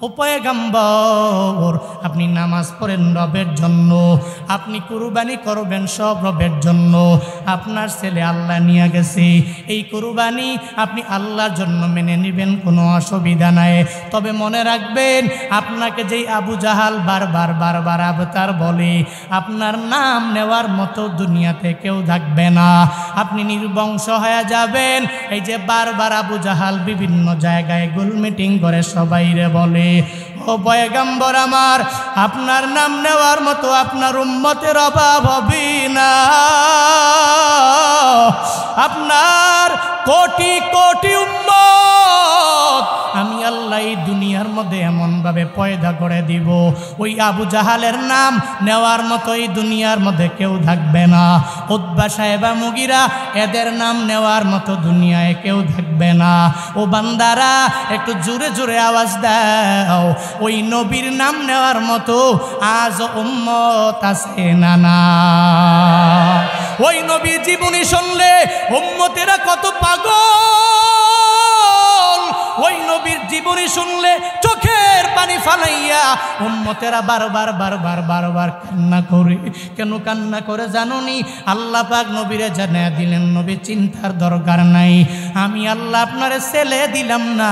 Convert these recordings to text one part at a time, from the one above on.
ও পয়গম্বর, আপনি নামাজ পড়েন রবের জন্য, আপনি কুরবানি করবেন সব রবের জন্য। আপনার ছেলে আল্লাহ নিয়ে গেছে, এই কুরবানি আপনি আল্লাহর জন্য মেনে নেবেন, কোনো অসুবিধা নাই। তবে মনে রাখবেন, আপনাকে যেই আবু জাহাল বারবার আবতার বলে, আপনার নাম নেওয়ার মতো দুনিয়াতে কেউ থাকবে না, আপনি নির্বংশ হয়ে যাবেন। এই যে বারবার আবু জাহাল বিভিন্ন জায়গায় গোল মিটিং করে সবাইরে বলে, ও পয়গম্বর আমার, আপনার নাম নেওয়ার মতো আপনার উম্মতের অভাব হবে না। আপনার কোটি কোটি উম্মত আমি আল্লাহ এই দুনিয়ার মধ্যে এমনভাবে পয়দা করে দিব, ওই আবু জাহালের নাম নেওয়ার মতো এই দুনিয়ার মধ্যে কেউ থাকবে না। উতবা সাহেবা মুগিরা, এদের নাম নেওয়ার মতো দুনিয়ায় কেউ থাকবে না। ও বান্দারা, একটু জোরে জোরে আওয়াজ দাও, ওই নবীর নাম নেওয়ার মতো আজ উম্মত আছে না? না, ওই নবীর জীবনী শুনলে উম্মতেরা কত পাগল, ওই নবীর জীবনী শুনলে চোখের পানি ফালাইয়া উম্মতেরা বারবার কান্না করে। কেন কান্না করে জানোনি? আল্লাহ পাক নবীরে জানিয়ে দিলেন, নবী চিন্তার দরকার নাই, আমি আল্লাহ আপনারে ছেলে দিলাম না,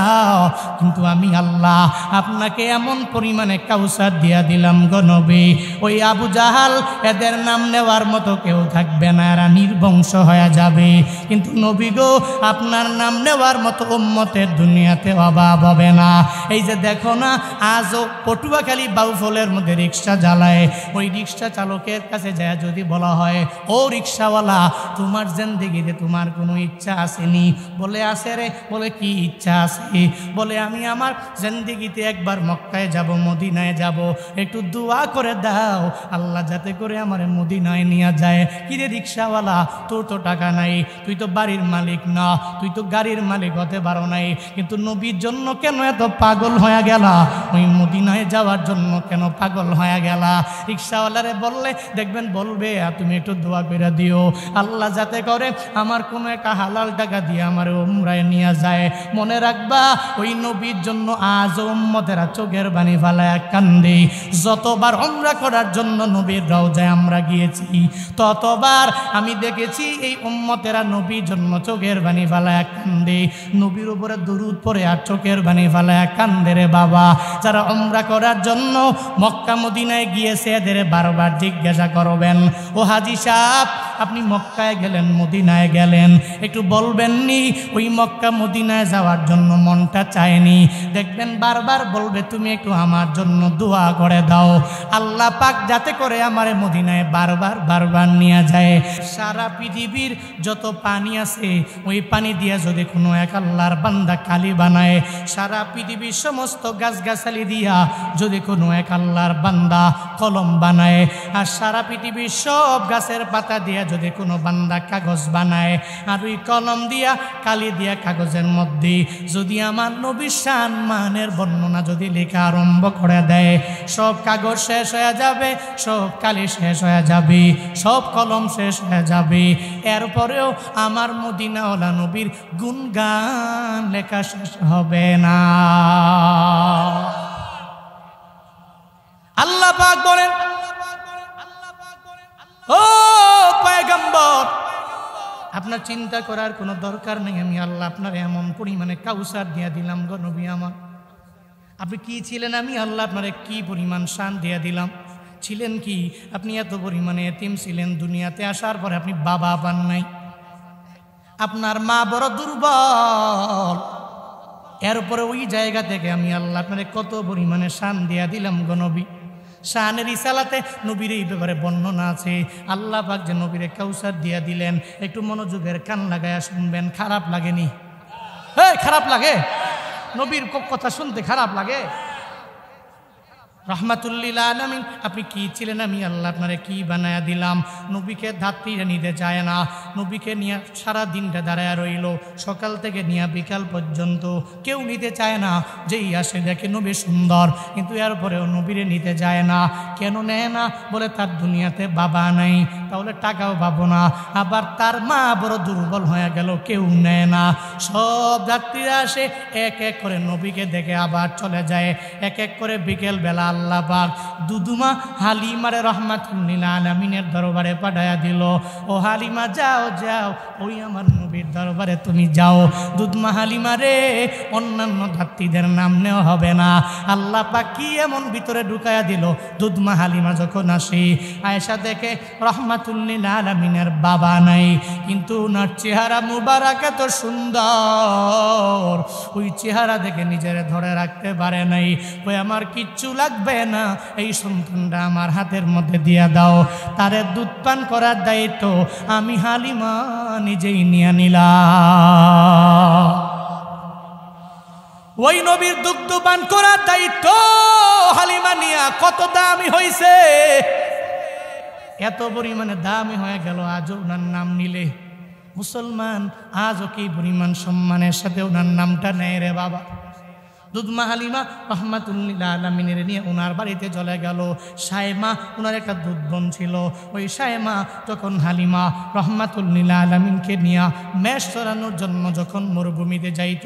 কিন্তু আমি আল্লাহ আপনাকে এমন পরিমাণে কাউসার দিয়া দিলাম গো নবী, ওই আবু জাহাল এদের নাম নেওয়ার মতো কেউ থাকবে না, এরা নির্বংশ হয়ে যাবে। কিন্তু নবী গো, আপনার নাম নেওয়ার মতো উম্মতের দুনিয়াতে অভাব হবে না। এই যে দেখো না, আজও পটুয়াখালী বাউফলের মধ্যে রিক্সা জ্বালায়, ওই রিক্সা চালকের কাছে যায় যদি বলা হয়, ও রিক্সাওয়ালা, তোমার জিন্দেগিতে তোমার কোনো ইচ্ছা আসেনি? বলে আছে রে। বলে কি ইচ্ছা আছে? বলে আমি আমার জিন্দেগিতে একবার মক্কায় যাব, মদিনায় যাব, একটু দোয়া করে দাও আল্লাহ যাতে করে আমার মদিনায় নিয়ে যায়। কিরে রিক্সাওয়ালা, তোর তো টাকা নাই, তুই তো বাড়ির মালিক না, তুই তো গাড়ির মালিক হতে পারো নাই, কিন্তু নবীর জন্য কেন এত পাগল হয়ে গেলা? ওই মদিনায় যাওয়ার জন্য কেন পাগল হয়ে গেলা? রিক্সাওয়ালারে বললে দেখবেন বলবে, তুমি একটু দোয়া করে দিও আল্লাহ যাতে করে আমার কোনো একটা হালাল টাকা দিয়ে আমার উমরায় নিয়ে যায়। মনে রাখবা, ওই নবীর জন্য আজ উম্মতেরা চোখের পানি ফালায় কান্দে। যতবার উমরা করার জন্য নবীর রওজায় আমরা গিয়েছি, ততবার আমি দেখেছি এই উম্মতেরা নবীর জন্য চোখের পানি ফালায় কান্দে। নবীর উপরে দরুদ পড়ে আর চোখের পানি ফালায় কান্দে রে বাবা। যারা উমরা করার জন্য মক্কা মদিনায় গিয়েছে, এদের বারবার জিজ্ঞাসা করবেন, ও হাজি সাহেব, আপনি মক্কায় গেলেন, মদিনায় গেলেন, একটু বলবেননি ওই মক্কা মদিনায় যাওয়ার জন্য মনটা চায়নি? দেখবেন বারবার বলবে, তুমি একটু আমার জন্য দোয়া করে দাও আল্লাহ পাক যাতে করে আমার মদিনায় বারবার নিয়ে যায়। সারা পৃথিবীর যত পানি আছে, ওই পানি দিয়ে যদি কোনো এক আল্লাহর বান্দা কালি বানায়, সারা পৃথিবীর সমস্ত গাছগাছালি দিয়া যদি কোনো এক আল্লাহর বান্দা কলম বানায়, আর সারা পৃথিবীর সব গাছের পাতা দিয়া যদি কোনো বান্দা কাগজ বানায়, আর ওই কলম দিয়া কালি দিয়া কাগজের মধ্যে যদি আমার নবীর শান মানের বর্ণনা যদি লেখা আরম্ভ করে দেয়, সব কাগজ শেষ হয়ে যাবে, সব কালি শেষ হয়ে যাবে, সব কলম শেষ হয়ে যাবে, এরপরেও আমার মদিনাওয়ালা নবীর গুণগান লেখা শেষ হবে না। আল্লাহ পাক বলেন, ও পয়গম্বর, আপনার চিন্তা করার কোনো দরকার নেই, আমি আল্লাহ আপনার এমন পরিমাণে কাউসার দিয়া দিলাম গো নবী আমার। আপনি কি ছিলেন? আমি আল্লাহ আপনার কি পরিমাণ শান দিয়া দিলাম। ছিলেন কি? আপনি এত পরিমাণে এতিম ছিলেন, দুনিয়াতে আসার পরে আপনি বাবা পান নাই, আপনার মা বড় দুর্বল, এরপরে ওই জায়গা থেকে আমি আল্লাহ আপনার কত পরিমাণে শান দিয়া দিলাম গো নবী। শানের ইসালাতে নবীর এই ব্যাপারে বর্ণনা আছে। আল্লাহ পাক যে নবীরে কাউসার দিয়া দিলেন, একটু মনোযোগের কান লাগায়া শুনবেন। খারাপ লাগেনি? খারাপ লাগে? নবীর কথা শুনতে খারাপ লাগে? রহমাতুল্লিল আলামিন, আপনি কি ছিলেন, আমি আল্লাহ আপনারে কি বানায়া দিলাম। নবীকে ধাত্রীরা নিতে চায় না, নবীকে নিয়ে সারা দিনটা দাঁড়ায় রইল, সকাল থেকে নিয়ে বিকাল পর্যন্ত কেউ নিতে চায় না। যেই আসে দেখে নবী সুন্দর, কিন্তু এরপরেও নবীরে নিতে যায় না। কেন নেয় না? বলে তার দুনিয়াতে বাবা নাই, তাহলে টাকাও পাবো না। আবার তার মা বড় দুর্বল হয়ে গেল, কেউ নেয় না। সব যাত্রীরা আসে, এক এক করে নবীকে দেখে আবার চলে যায়। এক এক করে বিকেল বেলা আল্লাহ পাক দুদুমা হালিমারে রহমাতুল্লিল আলামিনের দরবারে পাঠায়া দিল। ও হালিমা যাও যাও, ওই আমার নবীর দরবারে তুমি যাও। দুদমা হালিমা রে, অন্যান্য যাত্রীদের নাম নেওয়া হবে না। আল্লাহ পাক কি এমন ভিতরে ঢুকায়া দিল, দুদমা হালিমা যখন আসি আয়েশা দেখে রহমাতুল্লিল আলামিনের বাবা নাই, কিন্তু ওনার চেহারা মুবারক এত সুন্দর, ওই চেহারা দেখে নিজের ধরে রাখতে পারে নাই। ওই আমার কিচ্ছু লাগবে না, এই সন্তানটা আমার হাতের মধ্যে দিয়া দাও, তারে দুধ পান করার দায়িত্ব আমি হালিমা নিজেই নিয়ে নিলাম। ওই নবীর দুগ্ধ পান করার দায়িত্ব হালিমা নিয়া কত দামি হয়েছে, এত পরিমাণে দামি হয়ে গেল। আজও ওনার নাম নিলে মুসলমান আজও কি পরিমাণ সম্মানের সাথে ওনার নামটা নেয় রে বাবা। দুধমা হালিমা রহমাতুল্লিল আলামিনের নিয়ে ওনার বাড়িতে চলে গেল। সায়মা ওনার একটা দুধ বোন ছিল, ওই সায়মা যখন হালিমা রহমাতুল্লিল আলামিনকে নিয়ে মেষ চড়ানোর জন্য যখন মরুভূমিতে যাইত,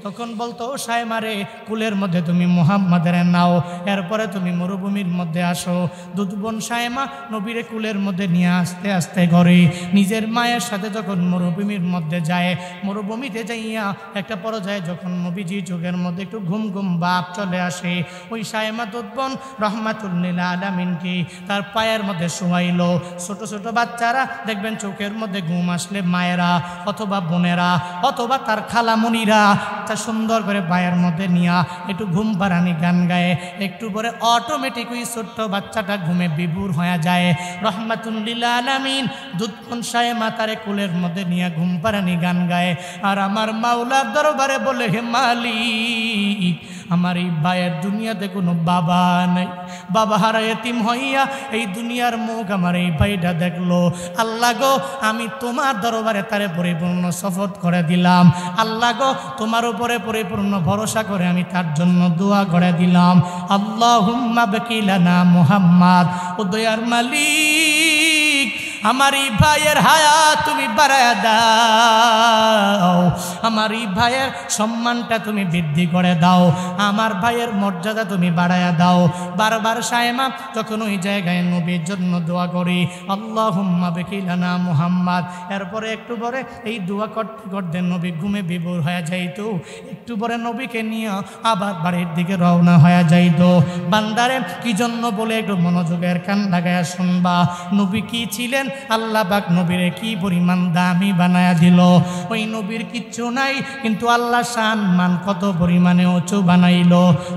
তখন বলতো, ও সায়মা রে, কুলের মধ্যে তুমি মুহাম্মাদের নাও, এরপরে তুমি মরুভূমির মধ্যে আসো। দুধ বোন সায়মা নবীরে কুলের মধ্যে নিয়ে আস্তে আস্তে ঘরে নিজের মায়ের সাথে যখন মরুভূমির মধ্যে যায়, মরুভূমিতে যাইয়া একটা পর্যায়ে যখন নবীজি চোখের মধ্যে একটু ঘুম ঘুম বাপ চলে আসে, ওই সায়মা দুধ বোন রহমাতুল্লিল আলামিনকে তার পায়ের মধ্যে শোয়াইল। ছোট ছোট বাচ্চারা দেখবেন চোখের মধ্যে ঘুম আসলে মায়েরা অথবা বোনেরা অথবা তার খালামণিরা তা সুন্দর করে পায়ের মধ্যে নিয়া একটু ঘুম পাড়ানি গান গায়ে, একটু পরে অটোমেটিক ওই ছোট্ট বাচ্চাটা ঘুমে বিভোর হয়ে যায়। রহমাতুল্লিল আলামিন দুধ বোন সায়মা তারে কুলের মধ্যে নিয়ে ঘুম পাড়ানি গান গায়, আর আমার মাওলার দরবারে বলে, হে মালিক, আমার এই ভাইয়ের দুনিয়াতে কোনো বাবা নাই, বাবা হারা এতিম হইয়া এই দুনিয়ার মুখ আমার এই ভাইটা দেখলো। আল্লাহ গো, আমি তোমার দরবারে তারে পরিপূর্ণ শপথ করে দিলাম। আল্লাহ গো, তোমার উপরে পরিপূর্ণ ভরসা করে আমি তার জন্য দোয়া করে দিলাম। আল্লাহুম্মা বাকিলানা মুহাম্মাদ। ও দয়ার মালিক, আমার এই ভাইয়ের হায়াত তুমি বাড়ায়া দাও, আমার এই ভাইয়ের সম্মানটা তুমি বৃদ্ধি করে দাও, আমার ভাইয়ের মর্যাদা তুমি বাড়ায়া দাও। বারবার সায়মা যখন ওই জায়গায় নবীর জন্য দোয়া করি, আল্লাহুম্মা বাকিলানা মুহাম্মাদ, এরপরে একটু পরে এই দোয়া করতে করতে নবী ঘুমে বিভোর হয়ে যাইতো। একটু পরে নবীকে নিয়ে আবার বাড়ির দিকে রওনা হয়ে যাইতো। বান্দারে কি জন্য বলে একটু মনোযোগের কান লাগায়া শুনবা। নবী কি ছিলেন, আল্লাহ পাক নবীরে কি পরিমাণ দামি বানায়া দিল। ওই নবীর কিচ্ছু নাই, কিন্তু আল্লাহ শান মান কত পরিমাণে উঁচু বানাইল।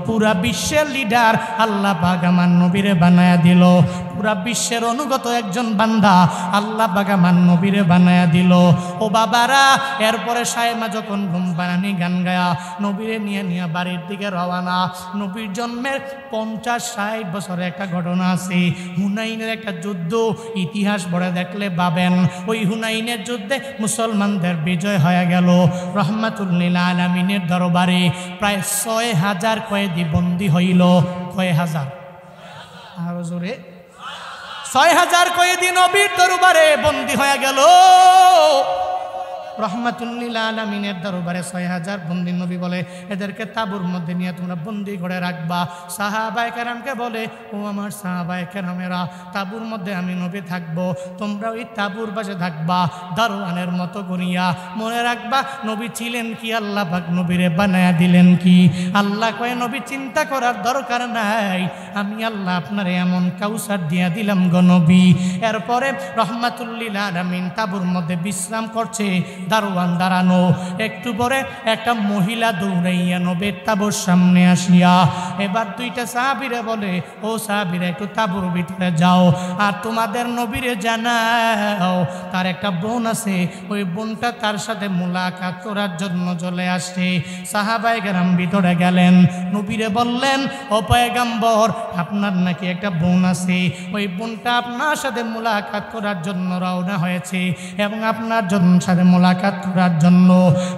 পুরা বিশ্বের লিডার আল্লাহ পাক আমার নবীরে বানায়া দিল। পুরা বিশ্বের অনুগত একজন বান্দা আল্লাহ পাক আমার নবীরে বানায়া দিল। ও বাবারা, এরপরে সায়মা যখন ঘুম পাড়ানি গান গায়া নবীরে নিয়ে নিয়ে বাড়ির দিকে রওনা। নবীর জন্মের 50-60 বছরের একটা ঘটনা আছে। হুনাইনের একটা যুদ্ধ, ইতিহাস পড়ে দেখলে পাবেন। ওই হুনাইনের যুদ্ধে মুসলমানদের বিজয় হয়ে গেল। রহমাতুল্লিল আলামিনের দরবারে প্রায় 6000 কয়েদি বন্দী হইল। কয় হাজার? আরো জোরে। 6000 কয়েদি নবীর দরবারে বন্দী হয়ে গেল। রহমাতুল্লিল আলামিনের দরবারে 6000 বন্দী। নবী বলে, এদেরকে তাঁবুর মধ্যে নিয়ে তোমরা বন্দী করে রাখবা। সাহাবায়ে কেরামকে বলে, ও আমার সাহাবায়ে কেরামেরা, তাঁবুর মধ্যে আমি নবী থাকবো, তোমরা ওই তাঁবুর পাশে থাকবা দারোয়ানের মতো করিয়া। মনে রাখবা, নবী ছিলেন কি, আল্লাহ পাক নবীরে বানায়া দিলেন কি। আল্লাহ কয়ে, নবী চিন্তা করার দরকার নাই, আমি আল্লাহ আপনারে এমন কাউসার দিয়া দিলাম গো নবী। এরপরে রহমাতুল্লিল আলামিন তাঁবুর মধ্যে বিশ্রাম করছে, দারোয়ান দাঁড়ানো। একটু পরে একটা মহিলা দৌড়াইয়া নবীর তাঁবুর সামনে আসিয়া এবার দুইটা সাহাবীরা বলে, ও সাহাবীরা একটু তাঁবুর ভিতরে যাও আর তোমাদের নবীরে জানাও তার একটা বোন আছে, ওই বোনটা তার সাথে মুলাকাত করার জন্য চলে আসছে। সাহাবায়ে কেরাম ভিতরে গেলেন, নবীরে বললেন, ও পয়গম্বর আপনার নাকি একটা বোন আছে, ওই বোনটা আপনার সাথে মুলাকাত করার জন্য রওনা হয়েছে এবং আপনার সাথে মুলাকাত করার জন্য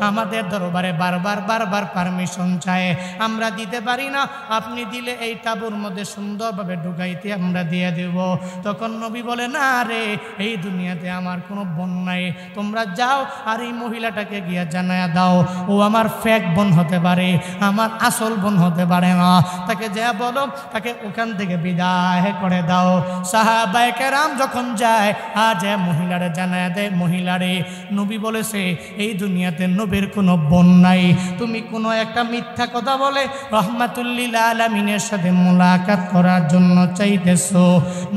আমাদের দরবারে বারবার পারমিশন চায়, আমরা দিতে পারি না, আপনি দিলে এই তাঁবুর মধ্যে সুন্দরভাবে ঢুকাইতে আমরা দিয়ে দেব। তখন নবী বলে, না রে, এই দুনিয়াতে আমার কোনো বোন নাই, তোমরা যাও আর এই মহিলাটাকে গিয়ে জানায়া দাও ও আমার ফেক বোন হতে পারে, আমার আসল বোন হতে পারে না, তাকে যা বলো তাকে ওখান থেকে বিদায় করে দাও। সাহাবায়ে কেরাম যখন যায় আর যে মহিলারে জানায়া দেয়, মহিলারে নবী বলেছে এই দুনিয়াতে নবীর কোনো বোন নাই, তুমি কোনো একটা মিথ্যা কথা বলে রহমাতুল্লিল আলামিনের সাথে মুলাকাত করার জন্য চাইতেছো।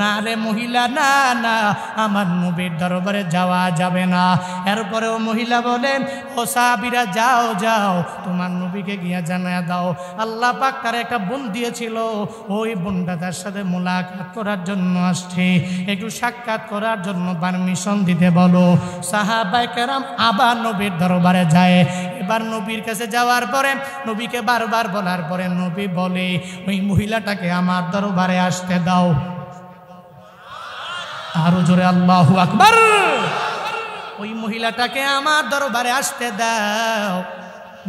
না রে মহিলা, না না, আমার নবীর দরবারে যাওয়া যাবে না। এরপরেও মহিলা বলে, ও সাহাবীরা যাও যাও, তোমার নবীকে গিয়া জানায়া দাও আল্লাহ পাক তার একটা বোন দিয়েছিল, ওই বোনটা তার সাথে মুলাকাত করার জন্য আসছে, একটু সাক্ষাৎ করার জন্য পারমিশন দিতে বলো। সাহাবায়ে কেরাম আবার নবীর দরবারে যায়। এবার নবীর কাছে যাওয়ার পরে নবীকে বারবার বলার পরে নবী বলে, ওই মহিলাটাকে আমার দরবারে আসতে দাও। আরো জোরে আল্লাহু আকবার। ওই মহিলাটাকে আমার দরবারে আসতে দাও।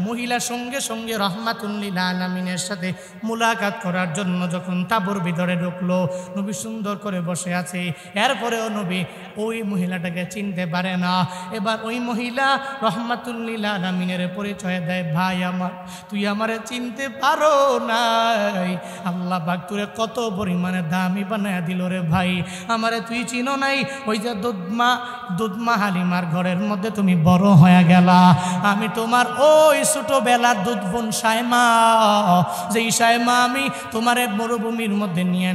মহিলা সঙ্গে সঙ্গে রহমাতুল্লিল আলামিনের সাথে মুলাকাত করার জন্য যখন তাঁবুর ভিতরে ঢুকলো, নবী সুন্দর করে বসে আছে, এরপরেও নবী ওই মহিলাটাকে চিনতে পারে না। এবার ওই মহিলা রহমাতুল্লিল আলামিনের পরিচয় দেয়, ভাই আমার, তুই আমারে চিনতে পারো নাই, আল্লাহ পাক তোরে কত পরিমাণে দামি বানায় দিল রে ভাই, আমারে তুই চিনো নাই, ওই যে দুধমা হালিমার ঘরের মধ্যে তুমি বড় হয়ে গেলা, আমি তোমার ওই ছোটবেলার দুধ বোন সায়মা, যেই সায়মা আমি তোমার মরুভূমির মধ্যে নিয়ে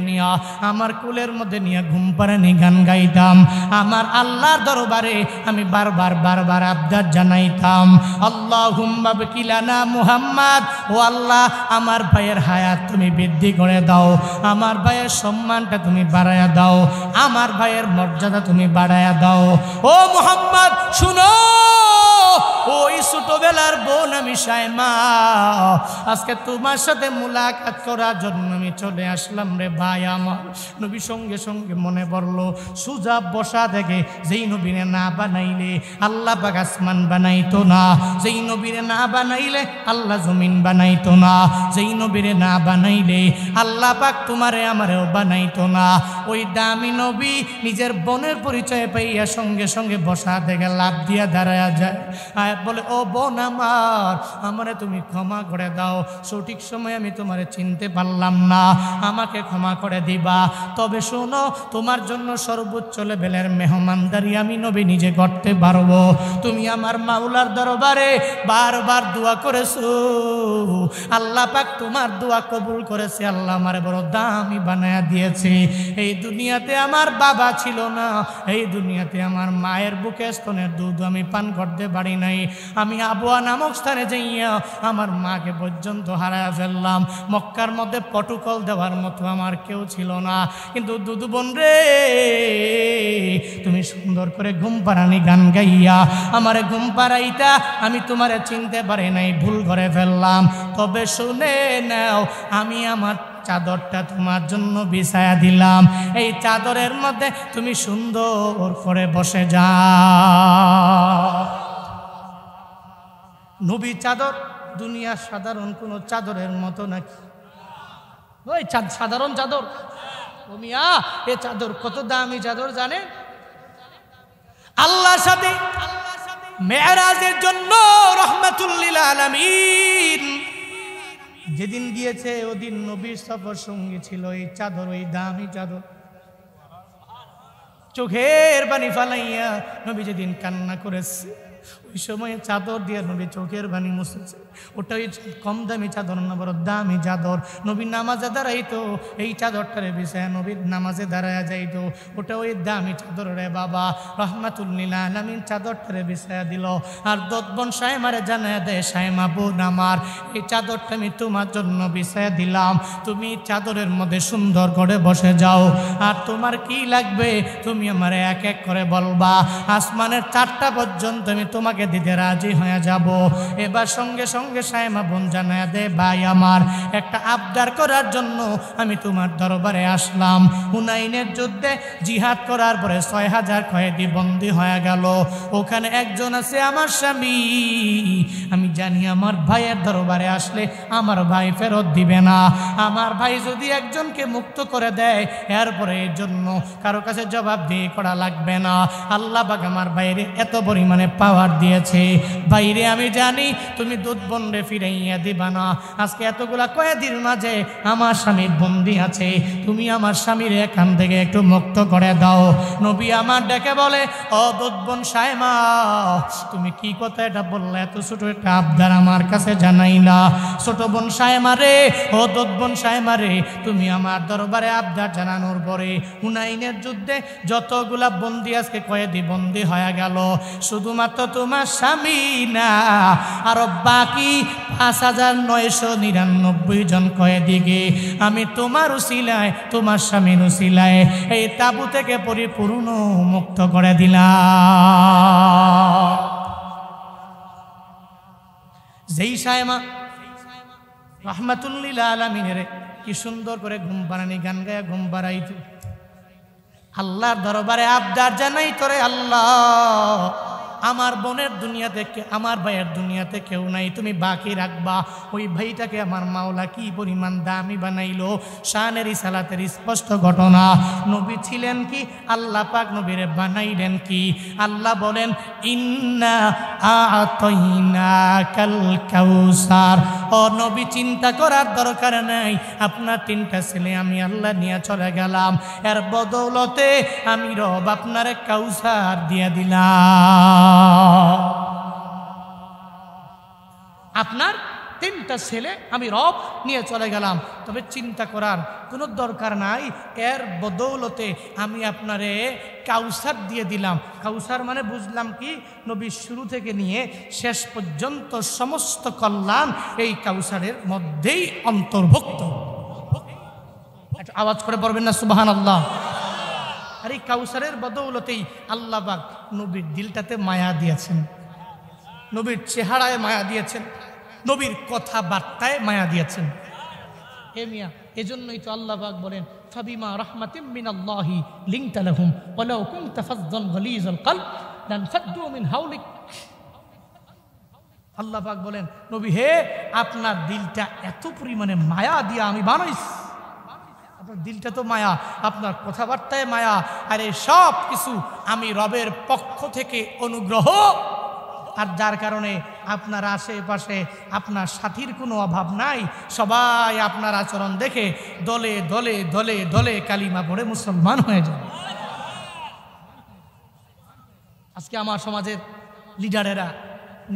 আমার কুলের মধ্যে নিয়ে ঘুম পাড়ানি গান গাইতাম, আমার আল্লাহর দরবারে আমি বারবার আবদার জানাইতাম, আল্লাহুম্মা বিকিলানা মুহাম্মদ, ও আল্লাহ আমার ভাইয়ের হায়াত তুমি বৃদ্ধি করে দাও, আমার ভাইয়ের সম্মানটা তুমি বাড়ায়া দাও, আমার ভাইয়ের মর্যাদা তুমি বাড়ায়া দাও। ও মুহাম্মদ শুনো, ওই ছোটবেলার বোন আমি সায়মা, আজকে তোমার সাথে মুলাকাত করার জন্য আমি চলে আসলাম রে ভাই আমার। নবী সঙ্গে সঙ্গে মনে পড়লো, সুজা বসা থেকে যেই নবীরে না বানাইলে আল্লাহ পাক আসমান বানাইতো না, যেই নবীরে না বানাইলে আল্লাহ জমিন বানাইতো না, যেই নবীরে না বানাইলে আল্লাহ পাক তোমারে আমারেও বানাইতো না। ওই দামি নবী নিজের বোনের পরিচয় পাইয়া সঙ্গে সঙ্গে বসা থেকে লাভ দিয়া দাঁড়ায়া যায়, বলে, ও বোন আমার, আমারে তুমি ক্ষমা করে দাও, সঠিক সময় আমি তোমারে চিনতে পারলাম না, আমাকে ক্ষমা করে দিবা, তবে শোনো তোমার জন্য সর্বোচ্চ লেভেলের মেহমানদারি আমি নবী নিজে করতে পারবো। তুমি আমার মাওলার দরবারে বারবার দোয়া করেছো, আল্লাহ পাক তোমার দোয়া কবুল করেছে, আল্লাহ আমারে বড় দামি বানায়া দিয়েছে। এই দুনিয়াতে আমার বাবা ছিল না, এই দুনিয়াতে আমার মায়ের বুকে স্তনের দুধ আমি পান করতে পারি নাই, আমি আবুয়া নামক স্থানে যাইয়া আমার মাকে পর্যন্ত হারায়া ফেললাম, মক্কার মধ্যে পটুকল দেওয়ার মতো আমার কেউ ছিল না, কিন্তু দুদু বোন রে তুমি সুন্দর করে ঘুম পাড়ানি গান গাইয়া আমারে ঘুম পাড়াইতা, আমি তোমারে চিনতে পারি নাই, ভুল করে ফেললাম, তবে শুনে নাও আমি আমার চাদরটা তোমার জন্য বিছায়া দিলাম, এই চাদরের মধ্যে তুমি সুন্দর করে বসে যাও। নবী চাদর দুনিয়ার সাধারণ কোনো চাদরের মতো নাকি? ওই সাধারণ চাদর, ও মিয়া, এ চাদর কত দামি চাদর জানেন? আল্লাহর সাথে মেরাজের জন্য রহমাতুল্লিল আলামিন যেদিন গিয়েছে ওদিন নবীর সফর সঙ্গী ছিল এই চাদর, ওই দামি চাদর। চোখের পানি ফালাইয়া নবী যেদিন কান্না করেছে, ওই সময় চাদর দিয়ে নবী চোখের পানি মুছেছে। ওটা ওই কম দামি চাদর না, বড় দামি চাদর। নবী নামাজে দাঁড়াইতো, এই চাদরটারে বিছায় নবীর নামাজে দাঁড়ায়া যাইতো। ওটা ওই দামি চাদর রে বাবা, রহমাতুল লিল আলামিন চাদরটারে বিছায়া দিল। আর দোতবন সাইমারে জানায়া দেয়, সাইমা বোন আমার, এই চাদরটা আমি তোমার জন্য বিছায়া দিলাম, তুমি চাদরের মধ্যে সুন্দর করে বসে যাও। আর তোমার কি লাগবে তুমি আমার এক এক করে বলবা, আসমানের 4টা পর্যন্ত আমি তোমাকে দিতে রাজি হয়ে যাব। এবার সঙ্গে সঙ্গে সাইমা বোন জানায়া দে, ভাই আমার একটা আবদার করার জন্য আমি তোমার দরবারে আসলাম। হুনাইনের যুদ্ধে জিহাদ করার পরে 6000 কয়েদি বন্দী হয়ে গেল। ওখানে একজন আছে আমার স্বামী, আমি জানি আমার ভাইয়ের দরবারে আসলে আমার ভাই ফেরত দিবে না। আমার ভাই যদি একজনকে মুক্ত করে দেয়, এরপরে এর জন্য কারো কাছে জবাব দিয়ে করা লাগবে না। আল্লাহ পাক আমার ভাইরে এত পরিমাণে পাওয়ার দিয়েছে। ভাইরে আমি জানি তুমি দুধ বন্ডে ফিরাইয়া দিবা না। আজকে এতগুলা কয়েদির মাঝে আমার স্বামী বন্দি আছে, তুমি আমার স্বামীর এখান থেকে একটু মুক্ত করে দাও। নবী আমার ডেকে বলে, ও দুধ বোন সাইমা, তুমি কি কথা এটা বললে? এত ছোট একটা আবদার আমার কাছে জানাইলা। ছোট বোন সাইমা রে, ও দুধ বোন সাইমা রে, তুমি আমার দরবারে আবদার জানানোর পরে হুনাইনের যুদ্ধে যতগুলা বন্দি আজকে কয়েদি বন্দি হয়ে গেল, শুধুমাত্র তোমার স্বামী না, আরো বাকি 5999 জন কয়েদিকে আমি তোমার উসিলায়, তোমার স্বামীর উসিলায় এই তাবু থেকে পরিপূর্ণ মুক্ত করে দিলাম। যেই সাইমা রহমাতুল লিল আলামিনের কি সুন্দর করে ঘুম পাড়ানি গান গায়া ঘুম পাড়াইত, আল্লাহর দরবারে আবদার জানাই তোরে, আল্লাহ আমার বোনের দুনিয়াতে, আমার ভাইয়ের দুনিয়াতে কেউ নাই, তুমি বাকি রাখবা। ওই ভাইটাকে আমার মাওলা কি পরিমাণ দামি বানাইলো। শানের সালাতের স্পষ্ট ঘটনা। নবী ছিলেন কি, আল্লাহ পাক নবীরে বানাইলেন কি। আল্লাহ বলেন, ইন্না আতাইনাকাল কাউসার। ও নবী চিন্তা করার দরকার নাই, আপনার 3টা ছেলে আমি আল্লাহ নিয়ে চলে গেলাম, এর বদৌলতে আমি রব আপনার কাউসার দিয়ে দিলাম। আপনার 3টা ছেলে আমি রব নিয়ে চলে গেলাম, তবে চিন্তা করার কোনো দরকার নাই, এর বদৌলতে আমি আপনারে কাউসার দিয়ে দিলাম। কাউসার মানে বুঝলাম কি, নবীর শুরু থেকে নিয়ে শেষ পর্যন্ত সমস্ত কল্যাণ এই কাউসারের মধ্যেই অন্তর্ভুক্ত। আওয়াজ করে পড়বেন না সুবহানাল্লাহ। আর এই কাউসারের বদৌলতেই আল্লাহ পাক নবীর দিলটাতে মায়া দিয়েছেন, নবীর চেহারায় মায়া দিয়েছেন, নবীর কথাবার্তায় মায়া দিয়েছেন। হে মিয়া, এজন্যই তো আল্লাহ পাক বলেন, ফাবিমা রাহমাতিম মিনাল্লাহি লিনতা লাহুম ওয়ালাউ কুনতা ফাযযান গালিযাল কলব লানফাদ্দু মিন হাওলিক। আল্লাহ পাক বলেন, নবী হে, আপনার দিলটা এত পরিমাণে মায়া দিয়া আমি বানাইছি। আপনার দিলটা তো মায়া, আপনার কথাবার্তায় মায়া, আর এই সব কিছু আমি রবের পক্ষ থেকে অনুগ্রহ। আর যার কারণে আপনার আশেপাশে আপনার সাথীর কোনো অভাব নাই, সবাই আপনার আচরণ দেখে দলে দলে দলে দলে কালিমা পড়ে মুসলমান হয়ে যায়। আজকে আমার সমাজের লিডারেরা,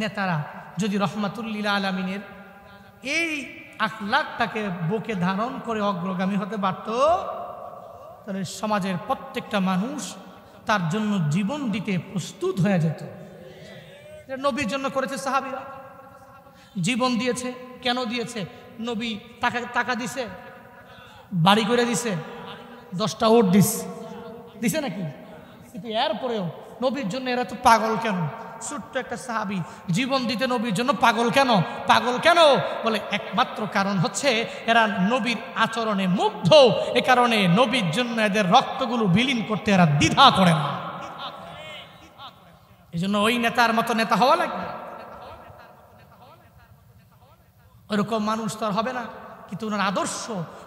নেতারা যদি রহমাতুল লিল আলামিনের এই আখলাকটাকে বুকে ধারণ করে অগ্রগামী হতে পারত, তাহলে সমাজের প্রত্যেকটা মানুষ তার জন্য জীবন দিতে প্রস্তুত হয়ে যেত। নবীর জন্য করেছে সাহাবীরা, জীবন দিয়েছে। কেন দিয়েছে? নবী টাকা দিছে, বাড়ি করে দিছে, 10টা ওট দিছে নাকি? কিন্তু এরপরেও নবীর জন্য এরা তো পাগল কেন? ছোট্ট একটা সাহাবী জীবন দিতে নবীর জন্য পাগল কেন? পাগল কেন বলে একমাত্র কারণ হচ্ছে এরা নবীর আচরণে মুগ্ধ। এ কারণে নবীর জন্য এদের রক্তগুলো বিলীন করতে এরা দ্বিধা করে না। এই জন্য ওই নেতার মতো নেতা হওয়া লাগবে, ওইরকম মানুষ তো আর হবে না, কিন্তু ওনার আদর্শ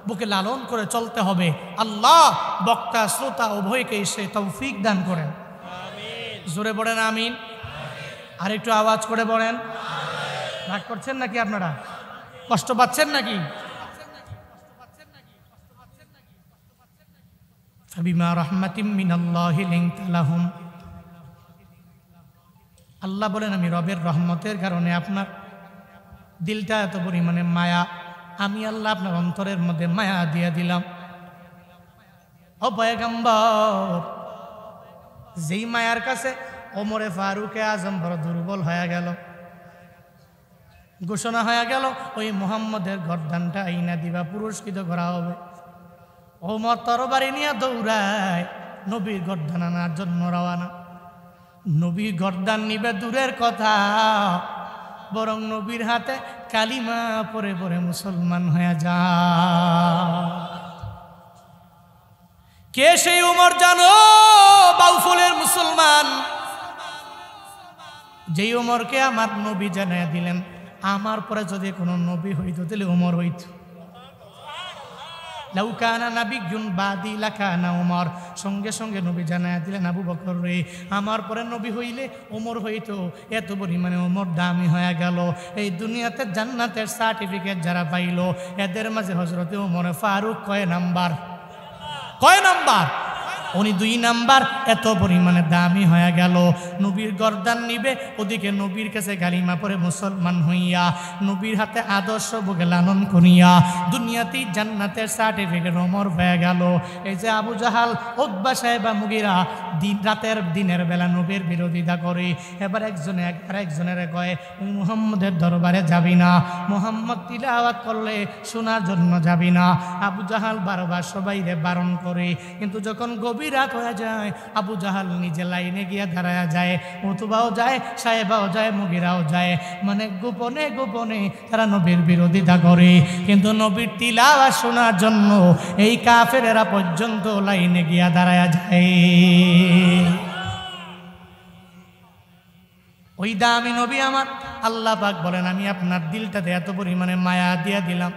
বুকে লালন করে চলতে হবে। আল্লাহ বক্তা শ্রোতা উভয়কে সে তৌফিক দান করেন। জোরে বলেন আমিন। আর একটু আওয়াজ করে বলেন। রাগ করছেন নাকি? আপনারা কষ্ট পাচ্ছেন নাকি? ফাবিমা রাহমাতিম মিনাল্লাহি লিনতা লাহুম। আল্লাহ বলেন আমি রবের রহমতের কারণে আপনার দিলটা এত পরিমাণে মায়া, আমি আল্লাহ আপনার অন্তরের মধ্যে মায়া দিয়ে দিলাম। ও পয়গম্বর, যেই মায়ার কাছে ওমরে ফারুকে আজম বড় দুর্বল হয়ে গেল, ঘোষণা হয়ে গেল ওই মুহাম্মদের গর্দানটা আইনা দিবা, পুরস্কৃত করা হবে। ওমর তরবারি নিয়ে দৌড়ায় নবীর গর্দান আনার জন্য রওয়ানা। নবীর গর্দান নিবে দূরের কথা, বরং নবীর হাতে কালিমা পরে পরে মুসলমান হয়ে যায়। কে সেই উমর জানো? বাউফলের মুসলমান, যেই উমরকে আমার নবী জানাইয়া দিলেন আমার পরে যদি কোনো নবী হইতো তাহলে উমর হইতো। লাউ কানা নাবিয়্যুন বাদি লাকানা উমর, সঙ্গে সঙ্গে নবী জানাইয়া দিলেন আবু বকর রে, আমার পরে নবী হইলে ওমর হইতো। এত পরিমাণে ওমর দামি হয়ে গেল। এই দুনিয়াতে জান্নাতের সার্টিফিকেট যারা পাইল এদের মাঝে হযরতে ওমর ফারুক কয় নাম্বার? কয় নাম্বার? উনি 2 নাম্বার। এত পরিমাণে দামি হয়ে গেল। নবীর গর্দান নিবে, ওদিকে নবীর কাছে কালিমা পড়ে মুসলমান হইয়া নবীর হাতে আদর্শ বুকে লালন করিয়া দুনিয়াতেই জান্নাতের সার্টিফিকেট ওমর হয়ে গেল। এই যে আবু জাহাল, উতবা সাহেবা মুগিরা দিনের বেলা নবীর বিরোধিতা করে, এবার একজনের কয় মুহাম্মদের দরবারে যাবি না, মুহাম্মদ তিলাওয়াত করলে শোনার জন্য যাবি না। আবু জাহাল বারবার সবাইরে বারণ করে, কিন্তু যখন রাত হয়ে যায় আবু জাহাল নিজে লাইনে গিয়ে দাঁড়ায় যায়, উতবাও যায়, সাহেবাও যায়, মুগিরাও যায়, মানে গোপনে গোপনে তারা নবীর বিরোধিতা করে। কিন্তু নবীর তিলাওয়াত শোনার জন্য এই কাফেরেরা পর্যন্ত লাইনে গিয়া দাঁড়ায় যায়। ওই দামি নবী আমার, আল্লাহ পাক বলেন আমি আপনার দিলটাতে এত পরিমাণে মায়া দিয়ে দিলাম,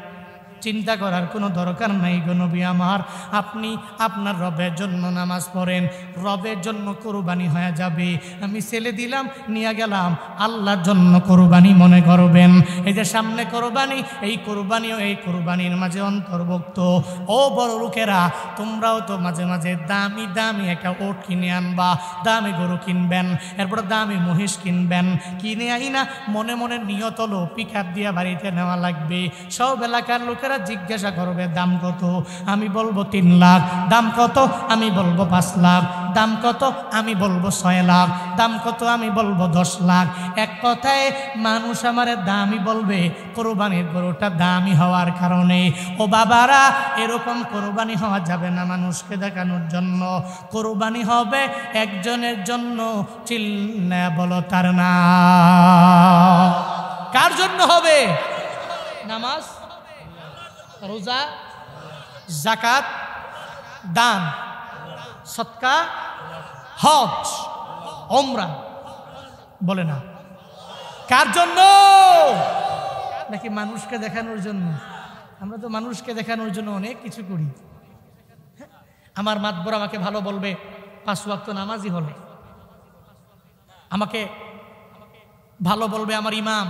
চিন্তা করার কোনো দরকার নাই গো নবী আমার। আপনি আপনার রবের জন্য নামাজ পড়েন, রবের জন্য কোরবানি হয়ে যাবে। আমি ছেলে দিলাম, নিয়ে গেলাম, আল্লাহর জন্য কোরবানি মনে করবেন। এই যে সামনে কোরবানি, এই কোরবানিও এই কোরবানির মাঝে অন্তর্ভুক্ত। ও বড় লোকেরা, তোমরাও তো মাঝে মাঝে দামি দামি একটা ওট কিনে আনবা, দামি গরু কিনবেন, এরপর দামি মহিষ কিনবেন। কিনে আইনা মনে মনে নিয়ত হলো পিকআপ দিয়ে বাড়িতে নেওয়া লাগবে। সব এলাকার লোকেরা জিজ্ঞাসা করবে দাম কত, আমি বলবো 3 লাখ। দাম কত? আমি বলবো 5 লাখ। দাম কত? আমি বলবো 6 লাখ। দাম কত? আমি বলবো 10 লাখ। এক কথায় মানুষ আমারে দামি বলবে কোরবানির গরুটা দামি হওয়ার কারণে। ও বাবারা, এরকম কোরবানি হওয়া যাবে না মানুষকে দেখানোর জন্য। কোরবানি হবে একজনের জন্য, চিল্লায়া বলো তার নাম। কার জন্য হবে? নামাজ, রোজা, যাকাত, দান, সদকা, হজ, ওমরা, বলে না কার জন্য? নাকি মানুষকে দেখানোর জন্য? আমরা তো মানুষকে দেখানোর জন্য অনেক কিছু করি। আমার মাতবর আমাকে ভালো বলবে 5 ওয়াক্ত নামাজি হলে, আমাকে ভালো বলবে আমার ইমাম,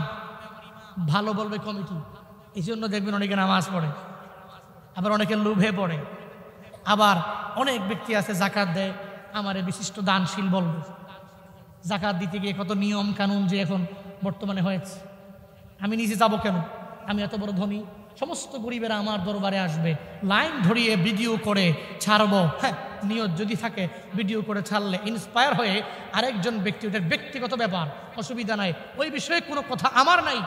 ভালো বলবে কমিটি। এই জন্য দেখবেন অনেকে নামাজ পড়ে, আবার অনেকে লোভে পড়ে। আবার অনেক ব্যক্তি আছে জাকাত দেয়, আমারে বিশিষ্ট দানশীল বলবে। জাকাত দিতে গিয়ে কত নিয়ম কানুন যে এখন বর্তমানে হয়েছে। আমি নিজে যাব কেন? আমি এত বড় ধনী, সমস্ত গরিবেরা আমার দরবারে আসবে, লাইন ধরিয়ে ভিডিও করে ছাড়বো। হ্যাঁ, নিয়ত যদি থাকে ভিডিও করে ছাড়লে ইন্সপায়ার হয়ে আরেকজন ব্যক্তি, ওটার ব্যক্তিগত ব্যাপার, অসুবিধা নাই, ওই বিষয়ে কোনো কথা আমার নাই।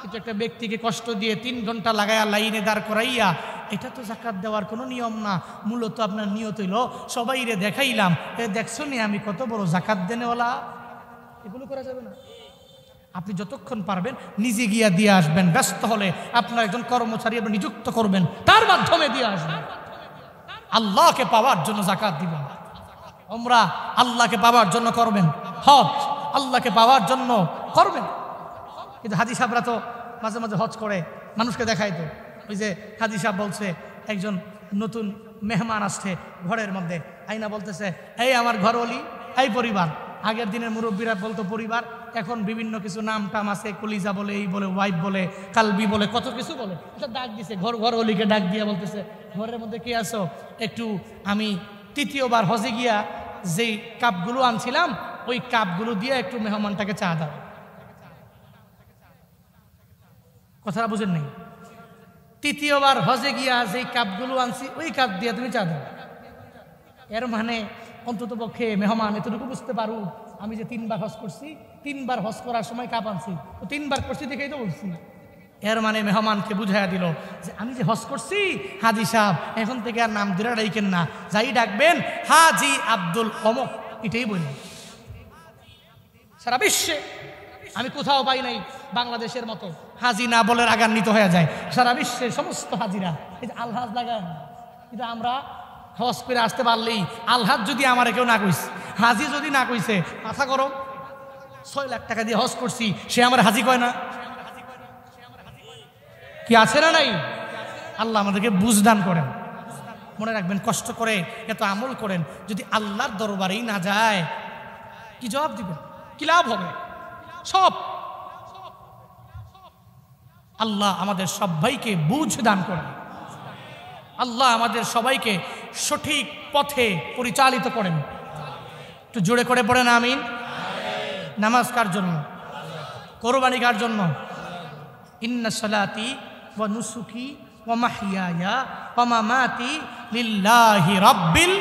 কিন্তু একটা ব্যক্তিকে কষ্ট দিয়ে 3 ঘন্টা লাগাইয়া লাইনে দাঁড় করাইয়া, এটা তো জাকাত দেওয়ার কোনো নিয়ম না। মূলত আপনার নিয়ত হইল সবাইরে দেখাইলাম, দেখছো নি আমি কত বড় জাকাত দেনেওয়ালা। এগুলো করা যাবে না। আপনি যতক্ষণ পারবেন নিজে গিয়া দিয়ে আসবেন। ব্যস্ত হলে আপনার একজন কর্মচারী আপনি নিযুক্ত করবেন, তার মাধ্যমে দিয়ে আসবেন। আল্লাহকে পাওয়ার জন্য জাকাত দিবেন, ওমরা আল্লাহকে পাওয়ার জন্য করবেন, হজ আল্লাহকে পাওয়ার জন্য করবেন। কিন্তু হাজি সাহেবরা তো মাঝে মাঝে হজ করে মানুষকে দেখাইতো। ওই যে হাজি সাহেব বলছে, একজন নতুন মেহমান আসছে ঘরের মধ্যে, আইনা বলতেছে এই আমার ঘরওয়ালি, এই পরিবার। আগের দিনের মুরব্বীরা বলতো পরিবার, এখন বিভিন্ন কিছু নাম টাম আছে, কলিজা বলে, এই বলে, ওয়াইফ বলে, কালবি বলে, কত কিছু বলে। এটা ডাক দিছে, ঘরওয়ালিকে ডাক দিয়ে বলতেছে ঘরের মধ্যে কে আছো, একটু আমি 3য় বার হজে গিয়া যেই কাপগুলো আনছিলাম ওই কাপগুলো দিয়ে একটু মেহমানটাকে চা দাও। কথাটা বুঝেন নাই? তৃতীয়বার হজে গিয়া যে কাপগুলো আনছি ওই কাপ দিয়ে তুমি চা দাও। এর মানে অন্তত পক্ষে মেহমান এতটুকু বুঝতে পারো আমি যে 3 বার হজ করছি, 3 বার হজ করার সময় কাপ আনছি, তো 3 বার করছি দেখেই তো বলছি। এর মানে মেহমানকে বুঝাইয়া দিল যে আমি যে হজ করছি হাজি সাহেব, এখন থেকে আর নাম ধরে ডাইকেন না, যাই ডাকবেন হাজি আব্দুল অমক, এটাই বলি। সারা বিশ্বে আমি কোথাও পাই নাই বাংলাদেশের মতো হাজি না বলে রাগান্বিত হয়ে যায়। সারা বিশ্বের সমস্ত হাজিরা এই যে আলহাজ লাগান, কিন্তু আমরা হজ করে আসতে পারলেই আলহাজ যদি আমার কেউ না কইছে, হাজি যদি না কইছে, মাথা গরম। 6 লাখ টাকা দিয়ে হজ করছি, সে আমার হাজি কয় না? কি আছে না নাই? আল্লাহ আমাদেরকে বুঝদান করেন। মনে রাখবেন, কষ্ট করে এত আমল করেন, যদি আল্লাহর দরবারেই না যায় কি জবাব দিবেন? কি লাভ হবে? সব আল্লাহ আমাদের সবাইকে বুঝ দান করেন। আল্লাহ আমাদের সবাইকে সঠিক পথে পরিচালিত করেন। একটু জোরে করে পড়েন আমিন। নামাজ কার জন্য? কোরবানি কার জন্য? ইন্না সালাতি ওয়া নুসুকি ওয়া মাহইয়ায়া ওয়া মামাতি লিল্লাহি রাব্বিল।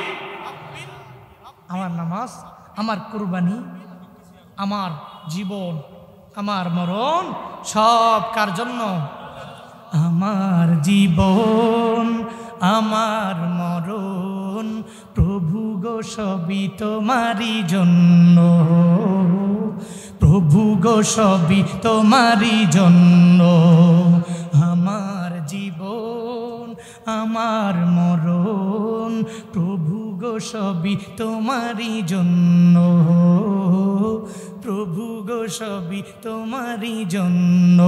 আমার নামাজ, আমার কোরবানি, আমার জীবন, আমার মরণ সব কার জন্য? আমার জীবন, আমার মরণ প্রভু গো সবই তোমারই জন্য, প্রভু গো সবই তোমারই জন্য। আমার জীবন, আমার মরণ প্রভু গো সবই তোমারই জন্য, প্রভু গো সবই তোমারই জন্য।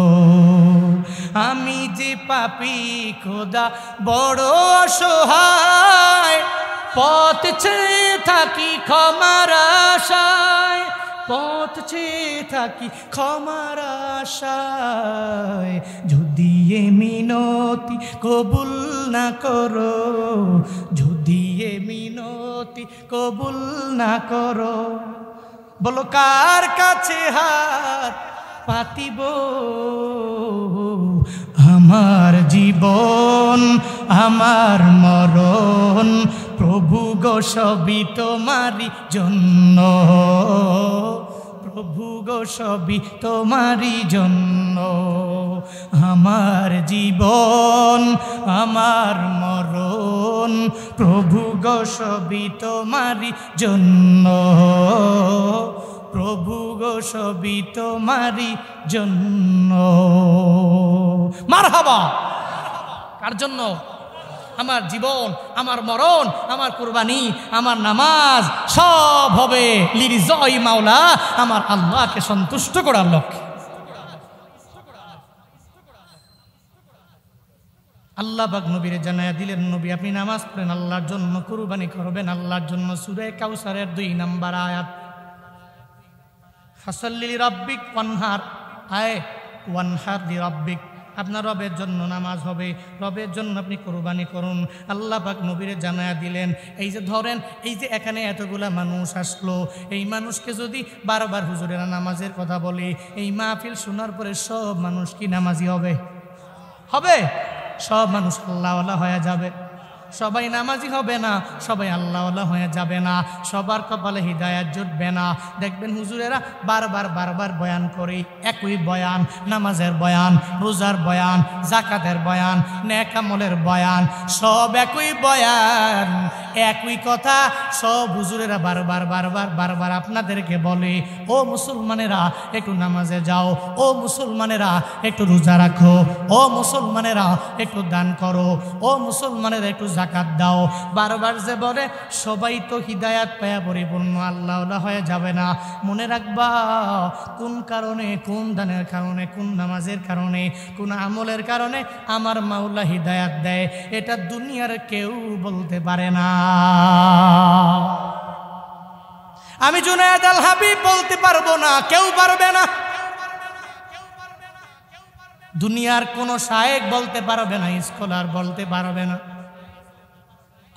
আমি যে পাপী খোদা বড় অসহায়, পথ চেয়ে থাকি ক্ষমার আশায়, পথ চেয়ে থাকি ক্ষমার আশায়। যদি এ মিনতি কবুল না করো, যদি এ মিনতি কবুল না করো, বলো কার কাছে হাত পাতিব? আমার জীবন, আমার মরণ প্রভু গো সবই তোমারই জন্য, প্রভু গো সবই তোমারই জন্য। আমার জীবন, আমার মরণ প্রভু গো সবই তোমারই জন্য, প্রভু গো সবই তোমারই জন্য। মারহাবা। কার জন্য? আমার জীবন, আমার মরণ, আমার কুরবানি, আমার নামাজ সব হবে লিরিজয় মাওলা, আমার আল্লাহকে সন্তুষ্ট করার লক্ষ্যে। আল্লাহ পাক নবীরে জানায়া দিলেন, নবী আপনি নামাজ পড়েন আল্লাহর জন্য, কুরবানি করবেন আল্লাহর জন্য। সূরা কাউসারের 2 নম্বর আয়াত, ফাসাল্লি লিরাব্বিক ওয়ানহার, আয় ওয়ানহার লিরাব্বিক, আপনার রবের জন্য নামাজ হবে, রবের জন্য আপনি কোরবানি করুন। আল্লাহ পাক নবীরে জানায়া দিলেন, এই যে ধরেন এই যে এখানে এতগুলা মানুষ আসলো, এই মানুষকে যদি বারবার হুজুরেরা নামাজের কথা বলে, এই মাহফিল শোনার পরে সব মানুষ কি নামাজি হবে? হবে? সব মানুষ আল্লাহওয়ালা হয়ে যাবে? সবাই নামাজি হবে না, সবাই আল্লাহওয়ালা হয়ে যাবে না, সবার কপালে হিদায়াত জুটবে না। দেখবেন হুজুরেরা বারবার বারবার বয়ান করে, একই বয়ান, নামাজের বয়ান, রোজার বয়ান, যাকাতের বয়ান, নেক আমলের বয়ান, সব একই বয়ান, একই কথা। সব হুজুরেরা বারবার বারবার বারবার আপনাদেরকে বলে, ও মুসলমানেরা একটু নামাজে যাও, ও মুসলমানেরা একটু রোজা রাখো, ও মুসলমানেরা একটু দান করো, ও মুসলমানেরা একটু যাকাত দাও। বারবার যে বলে, সবাই তো হিদায়াত পায়া পরিপূর্ণ আল্লাহওয়ালা হয়ে যাবে না। মনে রাখবা, কোন কারণে, কোন দানের কারণে, কোন নামাজের কারণে, কোন আমলের কারণে আমার মাওলা হিদায়াত দেয়, এটা দুনিয়ার কেউ বলতে পারে না। আমি জুনায়েদ আল হাবিব বলতে পারবো না, কেউ পারবে না। দুনিয়ার কোন শায়েখ বলতে পারবে না, স্কলার বলতে পারবে না।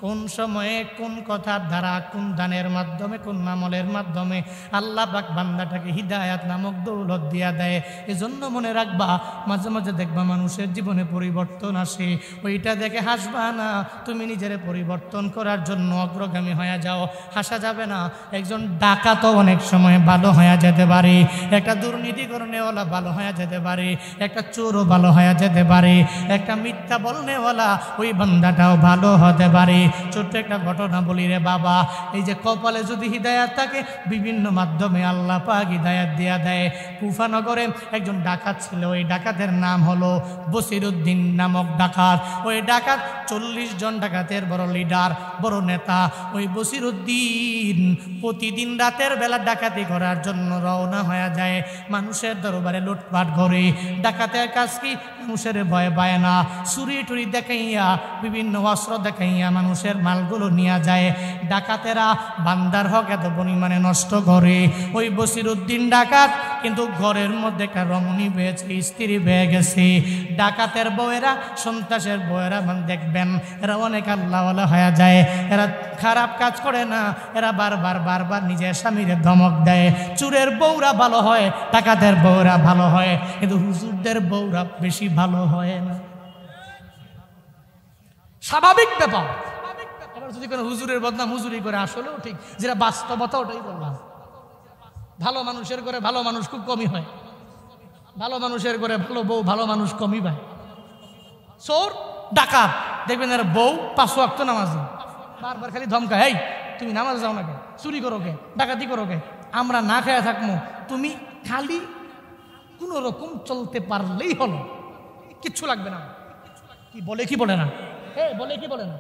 কোন সময়ে কোন কথার দ্বারা কোন দানের মাধ্যমে কোন আমলের মাধ্যমে আল্লাহ পাক বান্দাটাকে হিদায়াত নামক দৌলত দিয়া দেয়। এজন্য মনে রাখবা, মাঝে মাঝে দেখবা মানুষের জীবনে পরিবর্তন আসে, ওইটা দেখে হাসবা না, তুমি নিজের পরিবর্তন করার জন্য অগ্রগামী হয়ে যাও। হাসা যাবে না। একজন ডাকাতও অনেক সময় ভালো হয়ে যেতে পারে, একটা দুর্নীতিকরণেওয়ালা ভালো হয়ে যেতে পারে, একটা চোরও ভালো হয়ে যেতে পারে, একটা মিথ্যা বলনেওয়ালা ওই বান্দাটাও ভালো হতে পারে। ছোট্ট একটা ঘটনা বলি রে বাবা, এই যে কপালে যদি হিদায়াত থাকে বিভিন্ন মাধ্যমে আল্লাহ পাক হিদায়াত দিয়া দেয়। কুফানগরে একজন ডাকাত ছিল, ওই ডাকাতের নাম হলো বসিরউদ্দিন নামক ডাকাত। ওই ডাকাত 40 জন ডাকাতের বড় লিডার, বড় নেতা। ওই বসিরউদ্দিন প্রতিদিন রাতের বেলা ডাকাতি করার জন্য রওনা হয়ে যায়, মানুষের দরবারে লুটপাট করে। ডাকাতের কাজ কি? মানুষের ভয় পায় না, চুরি টুরি দেখাইয়া বিভিন্ন অস্ত্র দেখাইয়া মানুষের মালগুলো নিয়ে যায়। ডাকাতেরা বান্দার হক এত পরিমাণে নষ্ট করে। ওই বসিরউদ্দিন ডাকাত কিন্তু ঘরের মধ্যে একটা রমণী পেয়েছে, স্ত্রী পেয়ে গেছে। ডাকাতের বউয়েরা, সন্ত্রাসের বউয়েরা দেখবেন এরা অনেক আল্লাহওয়ালা হয়ে যায়, এরা খারাপ কাজ করে না, এরা বারবার নিজের স্বামীর ধমক দেয়। চুরের বউরা ভালো হয়, ডাকাতের বউরা ভালো হয়, কিন্তু হুজুরদের বউরা বেশি ভালো হয় না। স্বাভাবিক ব্যাপার। এবার যদি কোনো হুজুরের বদনাম হুজুরি করে, আসলেও ঠিক, যেটা বাস্তবতা ওটাই বললাম। ভালো মানুষের করে ভালো মানুষ খুব কমই হয়, ভালো মানুষের করে ভালো বউ ভালো মানুষ কমই পায়। চোর ডাকাত দেখবেন এর বউ 5 ওয়াক্ত নামাজি, বারবার খালি ধমকায়, এই তুমি নামাজ যাও না কে, চুরি করো কে, ডাকাতি করো কে, আমরা না খেয়ে থাকবো, তুমি খালি কোনো রকম চলতে পারলেই হলো, কিচ্ছু লাগবে না। কি বলে কি বলে না, বলে কি বলে না।